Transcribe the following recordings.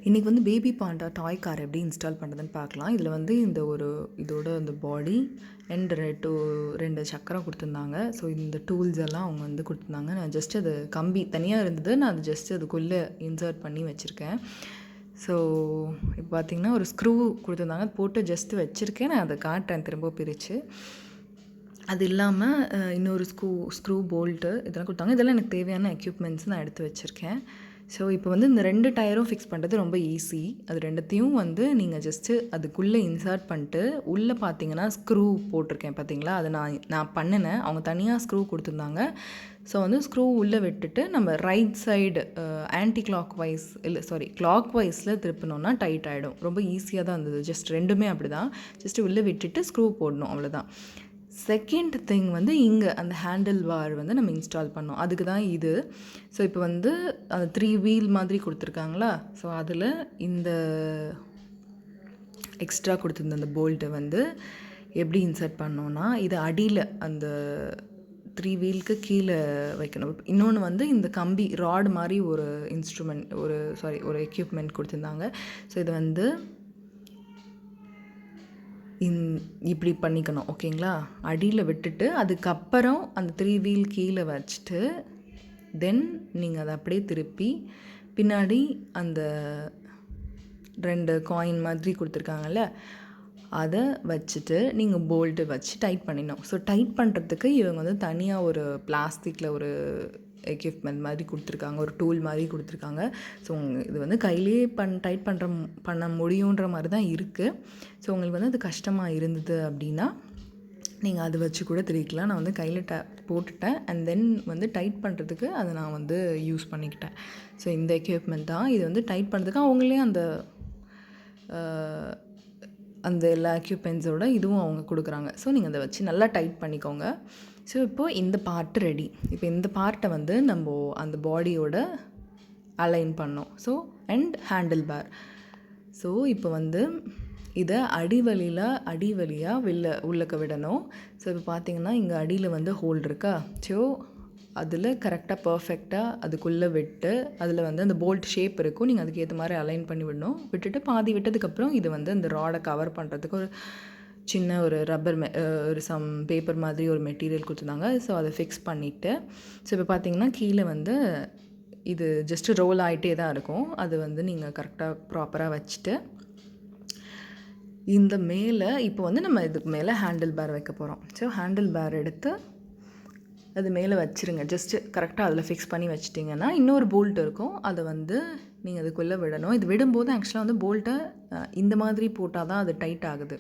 இன்றைக்கி வந்து பேபி பாண்டா டாய் கார் எப்படி இன்ஸ்டால் பண்ணுறதுன்னு பார்க்கலாம். இதில் வந்து இதோட அந்த பாடி அண்ட் ரெண்டு சக்கரம் கொடுத்துருந்தாங்க. ஸோ இந்த டூல்ஸ் எல்லாம் அவங்க வந்து கொடுத்துருந்தாங்க. நான் ஜஸ்ட் அது கம்பி தனியாக இருந்தது, நான் அது ஜஸ்ட் அதுக்குள்ளே இன்சர்ட் பண்ணி வச்சுருக்கேன். ஸோ இப்போ பார்த்திங்கன்னா ஒரு ஸ்க்ரூ கொடுத்துருந்தாங்க, அது போட்டு ஜஸ்ட்டு வச்சுருக்கேன். நான் அதை காட்டுறேன் திரும்ப பிரித்து. அது இல்லாமல் இன்னொரு ஸ்க்ரூ போல்ட்டு இதெல்லாம் கொடுத்தாங்க. இதெல்லாம் எனக்கு தேவையான எக்யூப்மெண்ட்ஸ் நான் எடுத்து வச்சுருக்கேன். ஸோ இப்போ வந்து இந்த 2 டயரும் ஃபிக்ஸ் பண்ணுறது ரொம்ப ஈஸி. அது ரெண்டுத்தையும் வந்து நீங்கள் ஜஸ்ட்டு அதுக்குள்ளே இன்சர்ட் பண்ணிட்டு உள்ளே பார்த்தீங்கன்னா ஸ்க்ரூ போட்டிருக்கேன் பார்த்தீங்களா, அதை நான் பண்ணினேன். அவங்க தனியாக ஸ்க்ரூ கொடுத்துருந்தாங்க. ஸோ வந்து ஸ்க்ரூ உள்ளே விட்டுட்டு நம்ம ரைட் சைடு கிளாக் வைஸில் திருப்பினோன்னா டைட் ஆகிடும். ரொம்ப ஈஸியாக தான் இருந்தது. ஜஸ்ட் ரெண்டுமே அப்படி தான். ஜஸ்ட்டு உள்ளே விட்டுட்டு ஸ்க்ரூ போடணும், அவ்வளோதான். செகண்ட் திங் வந்து இங்கே அந்த ஹேண்டில் பார் வந்து நம்ம இன்ஸ்டால் பண்ணோம், அதுக்கு தான் இது. ஸோ இப்போ வந்து அந்த 3 வீல் மாதிரி கொடுத்துருக்காங்களா, ஸோ அதில் இந்த எக்ஸ்ட்ரா கொடுத்துருந்த அந்த போல்ட்டை வந்து எப்படி இன்சர்ட் பண்ணோன்னா, இது அடியில் அந்த 3 வீலுக்கு கீழே வைக்கணும். இன்னொன்று வந்து இந்த கம்பி ராட் மாதிரி ஒரு ஒரு எக்யூப்மெண்ட் கொடுத்துருந்தாங்க. ஸோ இது வந்து இப்படி பண்ணிக்கணும், ஓகேங்களா. அடியில் விட்டுட்டு அதுக்கப்புறம் அந்த 3 வீல் கீழே வச்சுட்டு தென் நீங்கள் அதை அப்படியே திருப்பி பின்னாடி அந்த 2 காயின் மாதிரி கொடுத்துருக்காங்கல்ல, அதை வச்சுட்டு நீங்கள் போல்ட்டு வச்சு டைட் பண்ணிடணும். ஸோ டைட் பண்ணுறதுக்கு இவங்க வந்து தனியாக ஒரு பிளாஸ்டிக்கில் ஒரு எக்யூப்மெண்ட் மாதிரி கொடுத்துருக்காங்க, ஒரு டூல் மாதிரி கொடுத்துருக்காங்க. ஸோ இது வந்து கையிலேயே டைட் பண்ண முடியுன்ற மாதிரி தான் இருக்குது. ஸோ உங்களுக்கு வந்து அது கஷ்டமாக இருந்தது அப்படின்னா நீங்கள் அதை வச்சு கூட திரிக்கலாம். நான் வந்து கையில் போட்டுட்டேன் அண்ட் தென் வந்து டைட் பண்ணுறதுக்கு அதை நான் வந்து யூஸ் பண்ணிக்கிட்டேன். ஸோ இந்த எக்யூப்மெண்ட் தான். இது வந்து டைட் பண்ணுறதுக்கு அவங்களே அந்த எல்லா எக்யூப்மெண்ட்ஸோட இதுவும் அவங்க கொடுக்குறாங்க. ஸோ நீங்கள் அதை வச்சு நல்லா டைட் பண்ணிக்கோங்க. ஸோ இப்போது இந்த பார்ட்டு ரெடி. இப்போ இந்த பார்ட்டை வந்து நம்ம அந்த பாடியோட அலைன் பண்ணோம். So and handle bar. So இப்போ வந்து இதை அடி வழியாக உள்ளக்க விடணும். ஸோ இப்போ பார்த்தீங்கன்னா இங்கே அடியில் வந்து ஹோல் இருக்கா, ஸோ அதில் கரெக்டாக பர்ஃபெக்டாக அதுக்குள்ளே விட்டு அதில் வந்து அந்த போல்ட் ஷேப் இருக்கும், நீங்கள் அதுக்கு ஏற்ற மாதிரி அலைன் பண்ணி விடணும். விட்டுட்டு பாதி விட்டதுக்கப்புறம் இது வந்து அந்த ராடை கவர் பண்ணுறதுக்கு ஒரு சின்ன ஒரு ஒரு பேப்பர் மாதிரி ஒரு மெட்டீரியல் கொடுத்துருந்தாங்க. ஸோ அதை ஃபிக்ஸ் பண்ணிவிட்டு ஸோ இப்போ பார்த்தீங்கன்னா கீழே வந்து இது ஜஸ்ட்டு ரோல் ஆகிட்டே தான் இருக்கும். அது வந்து நீங்கள் கரெக்டாக ப்ராப்பராக வச்சுட்டு இந்த மேலே இப்போ வந்து நம்ம இதுக்கு மேலே ஹேண்டில் பார் வைக்க போகிறோம். ஸோ ஹேண்டில் பார் எடுத்து அது மேலே வச்சுருங்க. ஜஸ்ட்டு கரெக்டாக அதில் ஃபிக்ஸ் பண்ணி வச்சிட்டிங்கன்னா இன்னொரு போல்ட் இருக்கும், அதை வந்து நீங்கள் அதுக்குள்ளே விடணும். இது விடும்போது ஆக்சுவலாக வந்து போல்ட்டை இந்த மாதிரி போட்டால் தான் அது டைட் ஆகுது.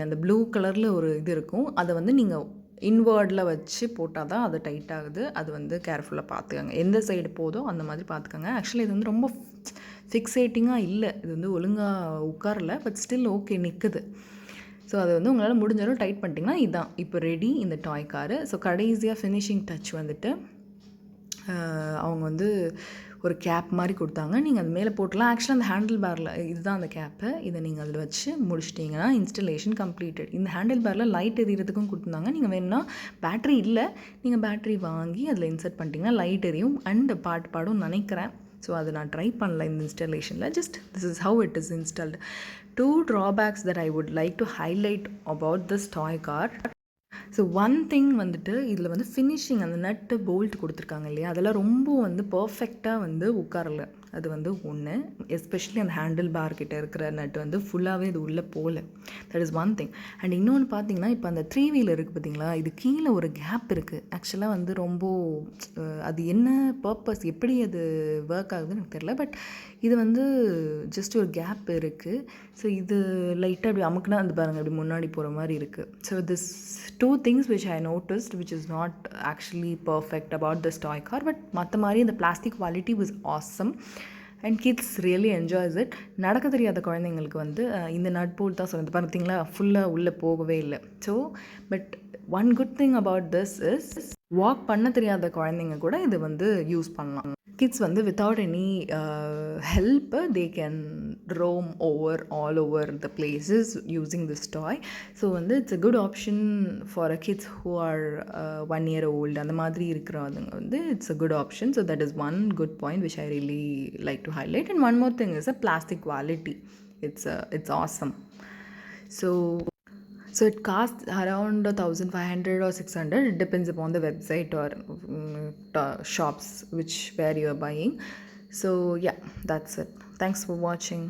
அந்த ப்ளூ கலரில் ஒரு இது இருக்கும், அதை வந்து நீங்கள் இன்வேர்டில் வச்சு போட்டால் தான் அது டைட் ஆகுது. அது வந்து கேர்ஃபுல்லாக பார்த்துக்கோங்க, எந்த சைடு போதோ அந்த மாதிரி பார்த்துக்கோங்க. ஆக்சுவலி இது வந்து ரொம்ப ஃபிக்ஸேட்டிங்காக இல்லை, இது வந்து ஒழுங்காக உட்காரல, பட் ஸ்டில் ஓகே நிற்குது. ஸோ அதை வந்து உங்களால் முடிஞ்சாலும் டைட் பண்ணிட்டிங்கன்னா இதுதான் இப்போ ரெடி இந்த டாய் காரு. ஸோ கடைசியாக ஃபினிஷிங் டச் வந்துட்டு அவங்க வந்து ஒரு கேப் மாதிரி கொடுத்தாங்க, நீங்கள் அது மேலே போட்டலாம். ஆக்சுவலாக அந்த ஹேண்டில் பாரில் இதுதான் அந்த கேப்பு, இதை நீங்கள் அதில் வச்சு முடிச்சிட்டிங்கன்னா இன்ஸ்டலேஷன் கம்ப்ளீட்டட். இந்த ஹேண்டில் பாரில் லைட் எரியறதுக்கும் கொடுத்துருந்தாங்க. நீங்கள் வேணும்னா பேட்ரி இல்லை, நீங்கள் பேட்ரி வாங்கி அதில் இன்சர்ட் பண்ணிட்டீங்கன்னா லைட் எரியும் அண்ட் பாட்டு பாடும் நினைக்கிறேன். ஸோ அதை நான் ட்ரை பண்ணல இந்த இன்ஸ்டலேஷனில். Just this is how it is installed. 2 drawbacks that I would like to highlight about this toy car. So one thing வந்துட்டு இதில் வந்து ஃபினிஷிங் அந்த நட்டு போல்ட் கொடுத்துருக்காங்க இல்லையா, அதெல்லாம் ரொம்ப வந்து பர்ஃபெக்டாக வந்து உட்காரல. அது வந்து ஒன்று, எஸ்பெஷலி அந்த ஹேண்டில் பார்க்கிட்ட இருக்கிற நட்டு வந்து ஃபுல்லாகவே இது உள்ளே போகல. That is one thing. And இன்னொன்று பார்த்தீங்கன்னா இப்போ அந்த 3 வீல் இருக்குது பார்த்தீங்களா, இது கீழே ஒரு கேப் இருக்குது. ஆக்சுவலாக வந்து ரொம்ப அது என்ன பர்பஸ், எப்படி அது ஒர்க் ஆகுதுன்னு எனக்கு தெரியல, பட் இது வந்து ஜஸ்ட் ஒரு கேப் இருக்குது. ஸோ இது லைட்டாக அப்படி அமுக்குனா அது பாருங்கள் அப்படி முன்னாடி போகிற மாதிரி இருக்குது. So this 2 things which I noticed which is not actually perfect about this toy car, but மற்ற மாதிரி இந்த plastic quality was awesome and kids really enjoys it. நடக்க தெரியாத குழந்தைங்களுக்கு வந்து இந்த நட் போல்ட் தான் சொல்லுது பார்த்தீங்களா, ஃபுல்லாக உள்ளே போகவே இல்லை. So but one good thing about this is walk பண்ண தெரியாத குழந்தைங்க கூட இது வந்து யூஸ் பண்ணலாம். kids வந்து without any help they can roam all over the places using this toy. So வந்து it's a good option for a kids who are 1 year old அந்த மாதிரி இருக்கிறவங்க வந்து it's a good option. So that is one good point which I really like to highlight. And one more thing is the plastic quality. It's awesome. So it costs around 1,500 or 600. It depends upon the website or shops where you are buying. So yeah, that's it. Thanks for watching.